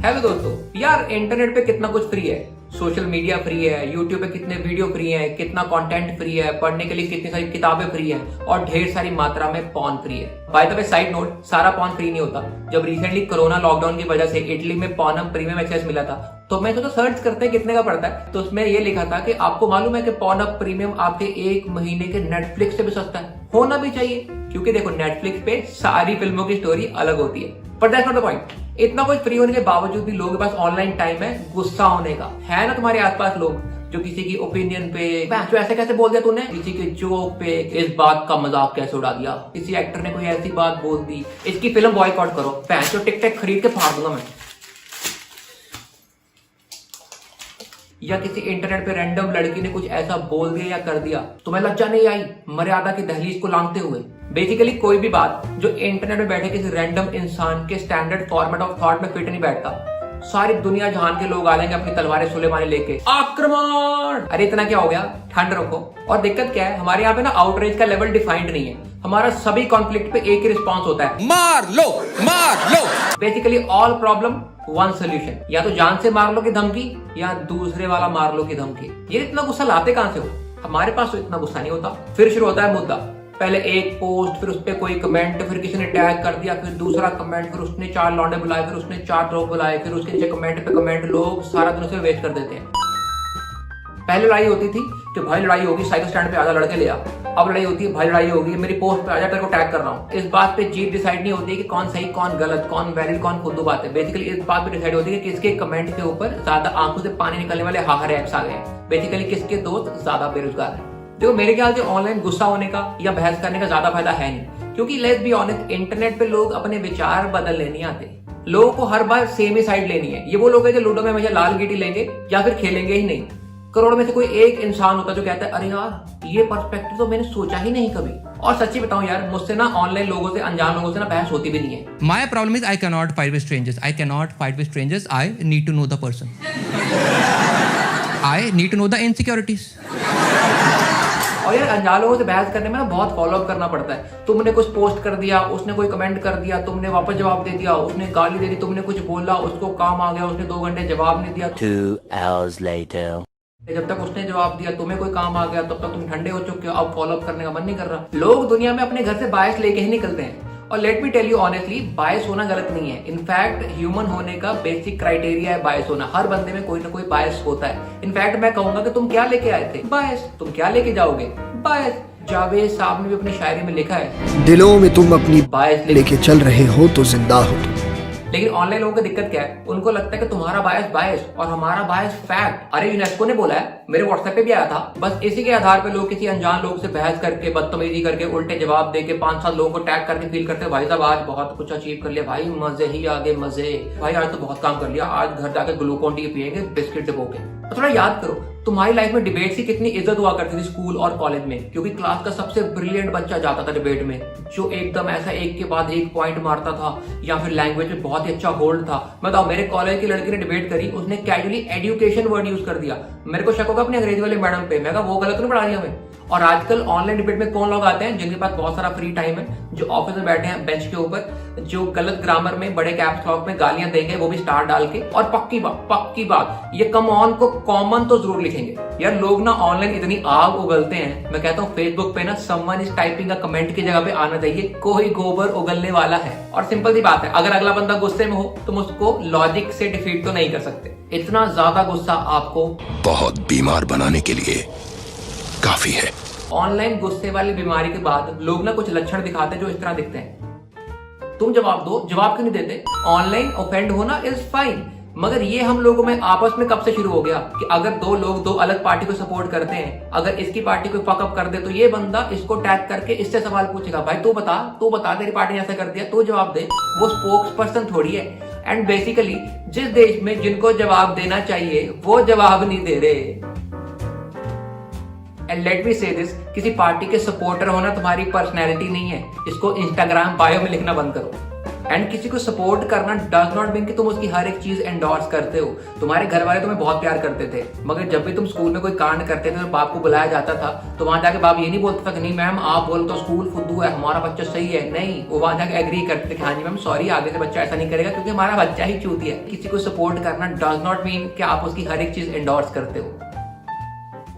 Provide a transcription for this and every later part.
Hello दोस्तों, यार internet पे कितना कुछ फ्री है। सोशल मीडिया फ्री है, यूट्यूब पे कितने वीडियो फ्री है, कितना कंटेंट फ्री है, पढ़ने के लिए कितनी सारी किताबें फ्री है और ढेर सारी मात्रा में पॉर्न फ्री है। By the way side note, सारा पॉर्न फ्री नहीं होता। जब रिसेंटली कोरोना लॉकडाउन की वजह से इटली में पॉर्नहब प्रीमियम एक्सेस मिला था, तो मैं तो सर्च करते हैं कितने का पड़ता है, तो उसमें ये लिखा था कि आपको मालूम है कि पॉर्नहब प्रीमियम आपके 1 महीने के नेटफ्लिक्स से भी सस्ता है। होना भी चाहिए, क्योंकि देखो नेटफ्लिक्स पे सारी फिल्मों की स्टोरी अलग होती है। पर दैट्स नॉट द पॉइंट। इतना कुछ फ्री होने के बावजूद भी लोगों के पास ऑनलाइन टाइम है गुस्सा होने का। है ना तुम्हारे आसपास लोग जो किसी की ओपिनियन पे जो ऐसे कैसे बोल दिया तूने, किसी के जोक पे इस बात का मजाक कैसे उड़ा दिया, किसी एक्टर ने कोई ऐसी बात बोल दी, इसकी फिल्म बॉयकॉट करो, जो टिकटॉक खरीद के फाड़ दूंगा मैं। या किसी इंटरनेट पे रैंडम लड़की ने कुछ ऐसा बोल दिया या कर दिया, तुम्हें लज्जा नहीं आई मर्यादा की दहलीज को लांघते हुए। बेसिकली कोई भी बात जो इंटरनेट में बैठे किसी रैंडम इंसान के स्टैंडर्ड फॉर्मेट ऑफ थॉट में फिट नहीं बैठता, सारी दुनिया जहान के लोग आ लेंगे अपनी तलवारें सुलेमानी लेके, आक्रमण। अरे इतना क्या हो गया, ठंड रखो। और दिक्कत क्या है, हमारे यहाँ पे ना आउटरीच का लेवल डिफाइंड नहीं है। हमारा सभी कॉन्फ्लिक्ट पे एक ही रिस्पॉन्स होता है, मार लो मार लो। Basically all problem one solution, या तो जान से मार लो की धमकी या दूसरे वाला मार लो की धमकी। ये इतना गुस्सा लाते कहां से हो? हमारे पास तो इतना गुस्सा नहीं होता। फिर शुरू होता है मुद्दा, पहले एक पोस्ट, फिर उस पर कोई कमेंट, फिर किसी ने टैग कर दिया, फिर दूसरा कमेंट, फिर उसने 4 लौंडे बुलाए, फिर उसने 4 लोग बुलाए, फिर उसके नीचे कमेंट पे कमेंट, लोग सारा दिन उसे वेस्ट कर देते हैं। पहले लड़ाई होती थी कि भाई लड़ाई होगी साइकिल स्टैंड पे आजा लड़के ले आ। अब लड़ाई होती है भाई लड़ाई होगी मेरी पोस्ट पे आजा तेरे को टैग कर रहा हूँ। इस बात पे जीत डिसाइड नहीं होती है कि कौन सही कौन गलत, कौन वैलिड कौन खुद्दू बात है। बेसिकली इस बात पे डिसाइड होती है कि किसके कमेंट के ऊपर ज्यादा आंखों से पानी निकलने वाले हाहार एप्स आ गए। बेसिकली किसके दोस्त ज्यादा बेरोजगार है। देखो मेरे ख्याल से ऑनलाइन गुस्सा होने का या बहस करने का ज्यादा फायदा है नहीं, क्योंकि लेट्स बी ऑनेस्ट, इंटरनेट पे लोग अपने विचार बदलने नहीं आते। लोगों को हर बार सेम ही साइड लेनी है। ये वो लोग हैं जो लूडो में हमेशा लाल गीटी लेंगे या फिर खेलेंगे ही नहीं। करोड़ में से कोई एक इंसान होता है जो कहता है अरे यार ये पर्सपेक्टिव तो मैंने सोचा ही नहीं कभी। और सच्ची बताऊं यार, मुझसे ना ऑनलाइन लोगों से, अनजान लोगों से ना बहस होती भी नहीं है। My problem is I cannot fight with strangers. I cannot fight with strangers. I need to know the person. I need to know the insecurities. और यार अनजान लोगों से बहस करने में ना बहुत फॉलो अप करना पड़ता है। तुमने कुछ पोस्ट कर दिया, उसने कोई कमेंट कर दिया, तुमने वापस जवाब दे दिया, उसने गाली दे दी, तुमने कुछ बोला, उसको काम आ गया, उसने 2 घंटे जवाब नहीं दिया। 2 hours later. जब तक उसने जवाब दिया, तुम्हें कोई काम आ गया, तब तक तुम ठंडे हो चुके हो, अब फॉलो अप करने का मन नहीं कर रहा। लोग दुनिया में अपने घर से बायस लेके ही निकलते हैं। और let me tell you honestly, bias होना गलत नहीं है। इनफैक्ट ह्यूमन होने का बेसिक क्राइटेरिया है बायस होना। हर बंदे में कोई ना कोई बायस होता है। इनफैक्ट मैं कहूंगा कि तुम क्या लेके आए थे, बायस। तुम क्या लेके जाओगे, बायस। जावेद साहब ने भी अपनी शायरी में लिखा है, दिलों में तुम अपनी बायस लेके चल रहे हो तो जिंदा हो तुम। लेकिन ऑनलाइन लोगों की दिक्कत क्या है, उनको लगता है कि तुम्हारा बायस बायस और हमारा बायस फैक्ट। अरे यूनेस्को ने बोला है, मेरे व्हाट्सएप पे भी आया था। बस इसी के आधार पे लोग किसी अनजान लोग से बहस करके, बदतमीजी करके, उल्टे जवाब देके, 5-7 लोगों को टैग करके फील करते हैं भाई साहब आज बहुत कुछ अचीव कर लिया, भाई मजे ही आगे मजे, भाई आज तो बहुत काम कर लिया, आज घर जाके ग्लूकोन डी पियेंगे बिस्किट डिबो के। तो थोड़ा याद करो, तुम्हारी लाइफ में डिबेट्स की कितनी इज्जत हुआ करती थी स्कूल और कॉलेज में, क्योंकि क्लास का सबसे ब्रिलियंट बच्चा जाता था डिबेट में, जो एकदम ऐसा एक के बाद एक पॉइंट मारता था या फिर लैंग्वेज में बहुत ही अच्छा होल्ड था। बताओ, मेरे कॉलेज की लड़की ने डिबेट करी, उसने कैजुअली एजुकेशन वर्ड यूज कर दिया। मेरे को शक होगा अपने अंग्रेजी वाले मैडम पे, मैं कहा वो गलत नहीं पढ़ा दिया हमें। और आजकल ऑनलाइन डिबेट में कौन लोग आते हैं जिनके पास बहुत सारा फ्री टाइम है, जो ऑफिस में बैठे हैं बेंच के ऊपर, जो गलत ग्रामर में बड़े कैप्स लॉक में गालियां देंगे, वो भी स्टार डाल के। और पक्की बात ये कम ऑन को कॉमन तो जरूर लिखेंगे। यार लोग ना ऑनलाइन इतनी आग उगलते हैं, मैं कहता हूँ फेसबुक पे ना समवन इज टाइपिंग का कमेंट की जगह पे आना चाहिए कोई गोबर उगलने वाला है। और सिंपल सी बात है, अगर अगला बंदा गुस्से में हो तुम उसको लॉजिक से डिफीट तो नहीं कर सकते। इतना ज्यादा गुस्सा आपको बहुत बीमार बनाने के लिए काफी है। ऑनलाइन गुस्से वाली बीमारी के बाद लोग ना कुछ लक्षण दिखाते हैं जो इस तरह दिखते हैं। तुम जवाब दो, जवाब क्यों नहीं देते? ऑनलाइन ऑफेंड होना इज फाइन, मगर ये हम लोगों में आपस में कब से शुरू हो गया कि अगर 2 लोग 2 अलग पार्टी को सपोर्ट करते हैं, अगर इसकी पार्टी को फकअप कर दे तो ये बंदा इसको टैग करके इससे सवाल पूछेगा, भाई तू बता तेरी पार्टी ने ऐसा कर दिया, तू जवाब दे। वो स्पोक्स पर्सन थोड़ी है। एंड बेसिकली जिस देश में जिनको जवाब देना चाहिए वो जवाब नहीं दे रहे। एंड लेट मी से दिस, किसी पार्टी के सपोर्टर होना तुम्हारी पर्सनैलिटी नहीं है। इसको इंस्टाग्राम बायो में लिखना बंद करो। एंड किसी को सपोर्ट करना डज नॉट मीन कि तुम उसकी हर एक चीज एंडोर्स करते हो। तुम्हारे घर वाले तुम्हें बहुत प्यार करते थे, मगर जब भी तुम स्कूल में कोई कांड करते थे तो बाप को बुलाया जाता था, तो वहां जाके बाप ये नहीं बोलता था कि नहीं मैम आप बोल तो स्कूल फुद्दू है, हमारा बच्चा सही है। नहीं, वो वहां जाके एग्री करते थे कि हाँ जी मैम सॉरी, आगे से बच्चा ऐसा नहीं करेगा क्योंकि हमारा बच्चा ही चूतिया है। किसी को सपोर्ट करना डज नॉट मीन कि आप उसकी हर एक चीज एंडोर्स करते हो।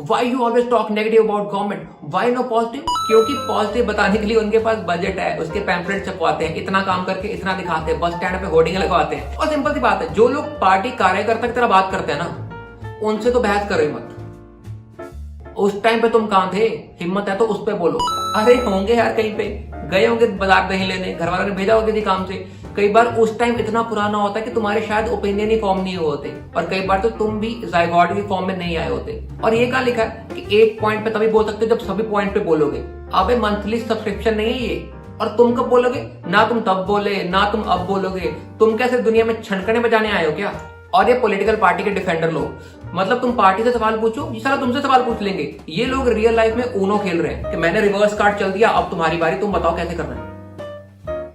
Why you always talk negative about government? Why no positive? क्योंकि पॉजिटिव बताने के लिए उनके पास बजट है, उसके पैम्पलेट छपवाते हैं, इतना काम करके इतना दिखाते हैं, बस स्टैंड पे होर्डिंग लगवाते हैं। और सिंपल सी बात है, जो लोग पार्टी कार्यकर्ता की तरह बात करते हैं ना, उनसे तो बहस करो ही मत। उस टाइम पे तुम कहां थे? हिम्मत है तो उस पे बोलो। अरे होंगे यार, कहीं पे गए होंगे बाजार दही लेने, घर वालों ने भेजा होगा किसी काम से। कई बार उस टाइम इतना पुराना होता है कि तुम्हारे शायद ओपिनियन ही फॉर्म नहीं हुए होते, और कई बार तो तुम भी जायगॉट की फॉर्म में नहीं आए होते। और ये कहा लिखा है कि एक पॉइंट पे तभी बोल सकते हो जब सभी पॉइंट पे बोलोगे। अबे मंथली सब्सक्रिप्शन नहीं है ये, और तुम कब बोलोगे? ना तुम तब बोले ना तुम अब बोलोगे। तुम क्या सिर्फ दुनिया में छनकने बजाने आए हो क्या? और ये पॉलिटिकल पार्टी के डिफेंडर लोग, मतलब तुम पार्टी से सवाल पूछो, ये सारा तुमसे सवाल पूछ लेंगे। ये लोग रियल लाइफ में ऊनो खेल रहे हैं कि मैंने रिवर्स कार्ड चल दिया, अब तुम्हारी बारी, तुम बताओ कैसे करना है।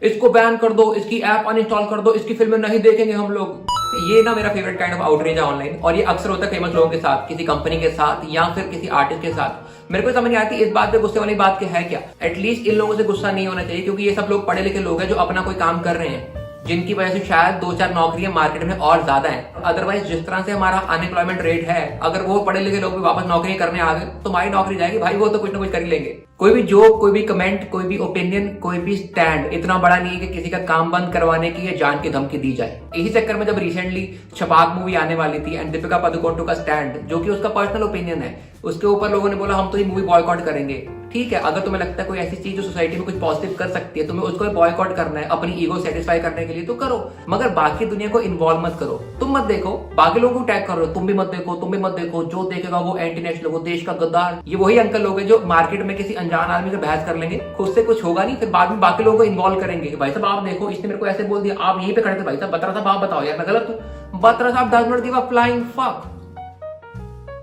इसको बैन कर दो, इसकी ऐप अनइंस्टॉल कर दो, इसकी फिल्में नहीं देखेंगे हम लोग। ये ना मेरा फेवरेट काइंड ऑफ आउटरीच है ऑनलाइन, और ये अक्सर होता है फेमस लोगों के साथ, किसी कंपनी के साथ या फिर किसी आर्टिस्ट के साथ। मेरे को समझ नहीं आती इस बात पे गुस्से वाली बात क्या है। क्या एटलीस्ट इन लोगों से गुस्सा नहीं होना चाहिए, क्योंकि ये सब लोग पढ़े लिखे लोग हैं जो अपना कोई काम कर रहे हैं, जिनकी वजह से शायद 2-4 नौकरियां मार्केट में और ज्यादा हैं। अदरवाइज जिस तरह से हमारा अनएम्प्लॉयमेंट रेट है, अगर वो पढ़े लिखे लोग भी वापस नौकरी करने आ गए तो हमारी नौकरी जाएगी भाई, वो तो कुछ ना कुछ कर ही लेंगे। कोई भी जोक, कोई भी कमेंट, कोई भी ओपिनियन, कोई भी स्टैंड इतना बड़ा नहीं है कि किसी का काम बंद करवाने की या जान की धमकी दी जाए। इसी चक्कर में जब रिसेंटली छपाक मूवी आने वाली थी एंड दीपिका पादुकोण का स्टैंड, जो कि उसका पर्सनल ओपिनियन है, उसके ऊपर लोगों ने बोला हम तो ये मूवी बॉयकॉट करेंगे। ठीक है, अगर तुम्हें लगता है कोई ऐसी चीज जो सोसाइटी में कुछ पॉजिटिव कर सकती है, तुम्हें उसको बॉयकॉट करना है अपनी ईगो सेटिस्फाई करने के लिए, तो करो, मगर बाकी दुनिया को इन्वॉल्व मत करो। तुम मत देखो, बाकी लोगों को टैग कर रहे हो, तुम भी मत देखो, तुम भी मत देखो। जो देखेगा वो एंटी नेशनल, वो देश का गद्दार। ये वही अंकल लोग हैं जो मार्केट में किसी अनजान आदमी से बहस कर लेंगे, खुद से कुछ होगा नहीं, फिर बाद में बाकी लोगों को इन्वॉल्व करेंगे। भाई साहब आप देखो, इसने मेरे को ऐसे बोल दिया, आप यहीं पे खड़े थे, भाई साहब बत्रा साहब आप बताओ यार मैं गलत हूँ। बत्रा साहब does not give a flying fuck.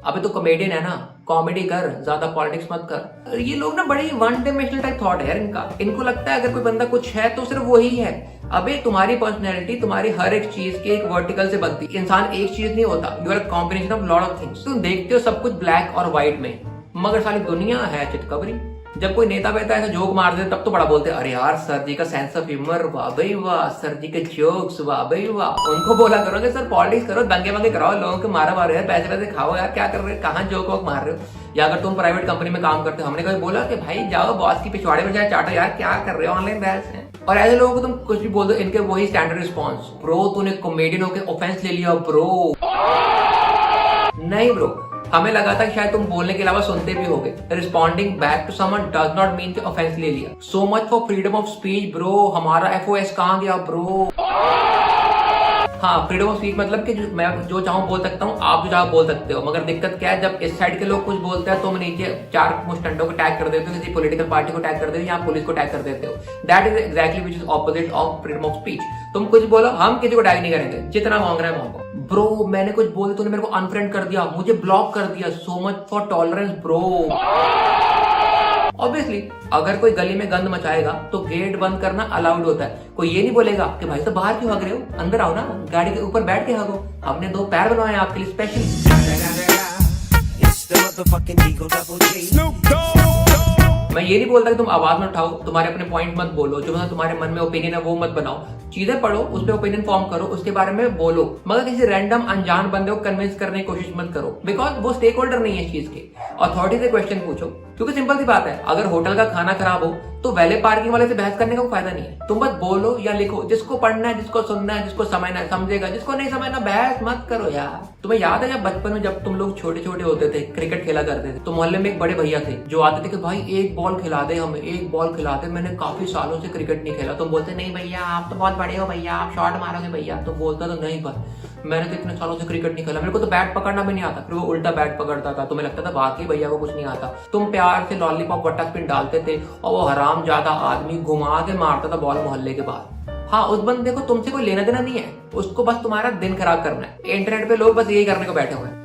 अबे तो कॉमेडियन है ना, कॉमेडी कर, ज्यादा पॉलिटिक्स मत कर। ये लोग ना बड़े ही वन डायमेंशनल टाइप थॉट है यार इनका। इनको लगता है अगर कोई बंदा कुछ है तो सिर्फ वही है। अबे तुम्हारी पर्सनैलिटी, तुम्हारी हर एक चीज की एक वर्टिकल से बनती है। इंसान एक चीज नहीं होता, you are combination of lot of things. तुम देखते हो सब कुछ ब्लैक और व्हाइट में, मगर सारी दुनिया है चितकबरी। जब कोई नेता बेता ऐसा जोक मार दे तब तो बड़ा बोलते हैं, अरे यार सर जी का सेंस ऑफ ह्यूमर, वाह भाई वाह, सर जी के जोक्स, वाह भाई वाह। उनको बोला करोगे सर पॉलिटिक्स करो, दंगे वंगे कराओ, लोगों के मारा मारो यार, पैसे पैसे खाओ यार, क्या कर रहे हो, कहाँ जोक वोक मार रहे हो। या अगर तुम प्राइवेट कंपनी में काम करते हो, हमने कभी बोला कि भाई जाओ बॉस की पिछवाड़े में जाए चाटो यार, क्या कर रहे हो, ऑनलाइन बहस है। और ऐसे लोगों को तुम कुछ भी बोल दो, इनके वही स्टैंडर्ड रिस्पॉन्स, ब्रो तूने कॉमेडियन होकर ऑफेंस ले लिया ब्रो। नहीं ब्रो, हमें लगा था कि शायद तुम बोलने के अलावा सुनते भी होगे। Responding back to someone does not mean कि ऑफेंस ले लिया। So much for freedom of speech bro. हमारा एफओएस कहां गया ब्रो? हाँ, फ्रीडम ऑफ स्पीच मतलब कि मैं जो चाहूँ बोल सकता हूँ, आप जो चाहो बोल सकते हो। मगर दिक्कत क्या है, जब इस साइड के लोग कुछ बोलते हैं तो मैं नीचे 4 मुस्टंडों को टैग कर देते हो, किसी पॉलिटिकल पार्टी को टैग कर देते हो या पुलिस को टैग कर देते हो। That is exactly which is opposite of freedom of speech. तुम कुछ बोलो, हम किसी को टैग नहीं करेंगे, जितना मांग रहा है मांगो। ब्रो मैंने कुछ बोल दिया, तूने मेरे को अनफ्रेंड कर दिया, मुझे ब्लॉक कर दिया, सो much for tolerance bro. Obviously अगर कोई गली में गंद मचाएगा तो गेट बंद करना अलाउड होता है। कोई ये नहीं बोलेगा कि भाई तो बाहर क्यों हग रहे हो, अंदर आओ ना, गाड़ी के ऊपर बैठ के हगो, हमने 2 पैर बनवाए आपके लिए स्पेशल। मैं ये नहीं बोलता कि तुम आवाज मत उठाओ, तुम्हारे अपने पॉइंट मत बोलो, जो मतलब तुम्हारे मन में ओपिनियन है वो मत बनाओ। चीजें पढ़ो, उस पर ओपिनियन फॉर्म करो, उसके बारे में बोलो, मगर किसी रैंडम अनजान बंदे को कन्विंस करने की कोशिश मत करो, बिकॉज वो स्टेक होल्डर नहीं है इस चीज के। अथॉरिटी से क्वेश्चन पूछो, क्योंकि सिंपल सी बात है, अगर होटल का खाना खराब हो तो वैले पार्किंग वाले से बहस करने का फायदा नहीं है। तुम बस बोलो या लिखो, जिसको पढ़ना है, जिसको सुनना है, जिसको समझना है समझेगा, जिसको नहीं समझना बहस मत करो यार। तुम्हें याद है जब बचपन में जब तुम लोग छोटे छोटे होते थे, क्रिकेट खेला करते थे, तो मोहल्ले में एक बड़े भैया थे जो आते थे कि भाई एक बॉल खिला दे हमें, एक बॉल खिला दे, मैंने काफी सालों से क्रिकेट नहीं खेला। तुम बोलते नहीं भैया आप तो बहुत बड़े हो भैया, आप शॉट मारोगे भैया। तुम बोलता तो नहीं भाई मैंने तो इतने सालों से क्रिकेट नहीं खेला, मेरे को तो बैट पकड़ना भी नहीं आता। फिर वो उल्टा बैट पकड़ता था, तुम्हें लगता था बाकी भैया को कुछ नहीं आता। तुम प्यार से लॉलीपॉप वट्टा स्पिन डालते थे और वो हराम ज्यादा आदमी घुमा के मारता था बॉल मोहल्ले के बाहर। हाँ, उस बंदे को तुमसे कोई लेना देना नहीं है, उसको बस तुम्हारा दिन खराब करना है। इंटरनेट पे लोग बस यही करने को बैठे हुए हैं,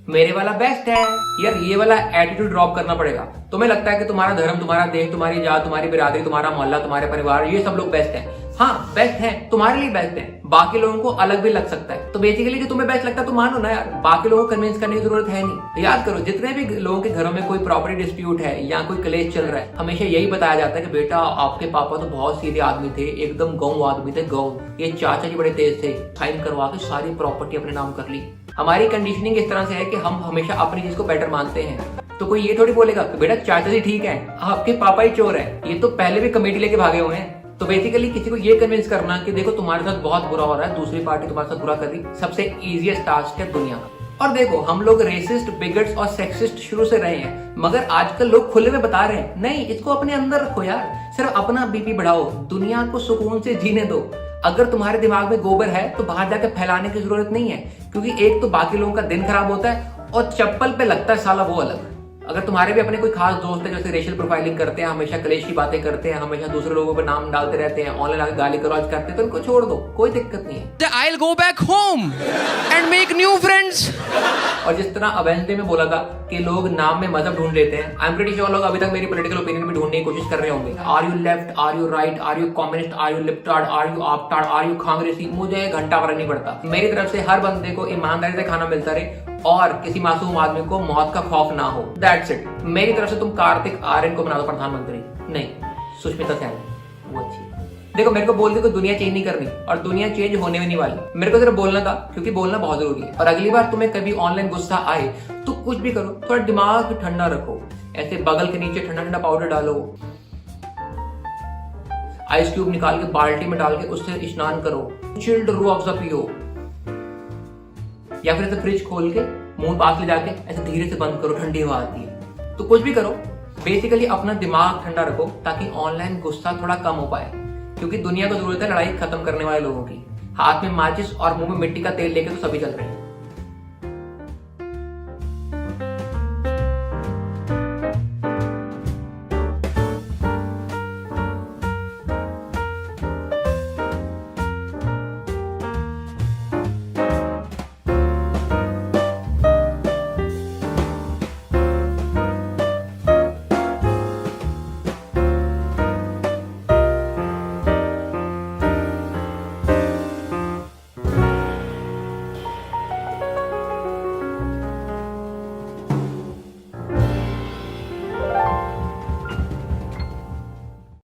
मेरे वाला बेस्ट है यार, ये वाला एटीट्यूड ड्रॉप करना पड़ेगा। तुम्हें लगता है कि तुम्हारा धर्म, तुम्हारा देश, तुम्हारी जात, तुम्हारी बिरादरी, तुम्हारा मोहल्ला, तुम्हारे परिवार, ये सब लोग बेस्ट है। हाँ बेस्ट है, तुम्हारे लिए बेस्ट है, बाकी लोगों को अलग भी लग सकता है। तो बेसिकली जो तुम्हें बेस्ट लगता है तो मानो ना यार, बाकी लोगों को कन्विंस करने की जरूरत है नहीं। याद करो, जितने भी लोगों के घरों में कोई प्रॉपर्टी डिस्प्यूट है या कोई क्लेश चल रहा है, हमेशा यही बताया जाता है कि बेटा आपके पापा तो बहुत सीधे आदमी थे, एकदम गौ आदमी थे, गौ। ये चाचा जी बड़े तेज थे, साइन करवा के सारी प्रॉपर्टी अपने नाम कर ली। हमारी कंडीशनिंग इस तरह से है कि हम हमेशा अपनी चीज को बेटर मानते हैं। तो कोई ये थोड़ी बोलेगा कि बेटा चाचा जी ठीक है, आपके पापा ही चोर है, ये तो पहले भी कमेटी लेके भागे हुए हैं। तो बेसिकली किसी को ये कन्विंस करना कि देखो तुम्हारे साथ बहुत बुरा हो रहा है, दूसरी पार्टी तुम्हारे साथ बुरा कर रही, सबसे इजीएस्ट टास्क है दुनिया का। और देखो, हम लोग रेसिस्ट, बिगट्स और सेक्सिस्ट शुरू से रहे हैं, मगर आजकल लोग खुले में बता रहे हैं नहीं, इसको अपने अंदर रखो यार, सिर्फ अपना बीपी बढ़ाओ, दुनिया को सुकून से जीने दो। अगर तुम्हारे दिमाग में गोबर है तो बाहर जाकर फैलाने की जरूरत नहीं है, क्योंकि एक तो बाकी लोगों का दिन खराब होता है और चप्पल पे लगता है साला वो अलग। अगर तुम्हारे भी अपने कोई खास दोस्त है जैसे रेशियल प्रोफाइलिंग करते हैं, हमेशा क्लेश की बातें करते हैं, हमेशा दूसरे लोगों पर नाम डालते रहते हैं, ऑनलाइन आके गाली गलौज करते हैं, तो इनको छोड़ दो, कोई दिक्कत नहीं है। I'll go back home and make new friends. और जिस तरह वेडनेसडे में बोला था कि लोग नाम में मजहब ढूंढ लेते हैं, आई एम प्रीटी श्योर लोग अभी तक मेरी पॉलिटिकल ओपिनियन भी ढूंढने की कोशिश कर रहे होंगे। Are you left, are you right, are you communist, are you libtard, are you आपटार्ड, आर यू कांग्रेसी, मुझे घंटा फर्क नहीं पड़ता। मेरी तरफ से हर बंदे को ईमानदारी से खाना मिलता रहे और किसी मासूम आदमी को मौत का खौफ ना हो, दैट्स इट। मेरी तरफ से तुम कार्तिक आर्यन को बना दो प्रधानमंत्री, नहीं सुष्मिता सेन, वो अच्छी। देखो, मेरे को बोल के कोई दुनिया चेंज नहीं करनी और दुनिया चेंज होने में नहीं वाली, मेरे को सिर्फ बोलना था, क्योंकि बोलना बहुत जरूरी है। और अगली बार तुम्हें कभी ऑनलाइन गुस्सा आए तो कुछ भी करो, थोड़ा दिमाग ठंडा रखो, ऐसे बगल के नीचे ठंडा ठंडा पाउडर डालो, आइस क्यूब निकाल के बाल्टी में डाल के उससे स्नान करो, चिल्ड रूह अफ़ज़ा पियो, या फिर ऐसे फ्रिज खोल के मुंह पास ले जाके ऐसे धीरे से बंद करो, ठंडी हवा आती है। तो कुछ भी करो, बेसिकली अपना दिमाग ठंडा रखो ताकि ऑनलाइन गुस्सा थोड़ा कम हो पाए, क्योंकि दुनिया को जरूरत है लड़ाई खत्म करने वाले लोगों की। हाथ में माचिस और मुंह में मिट्टी का तेल लेके तो सभी चल रहे हैं।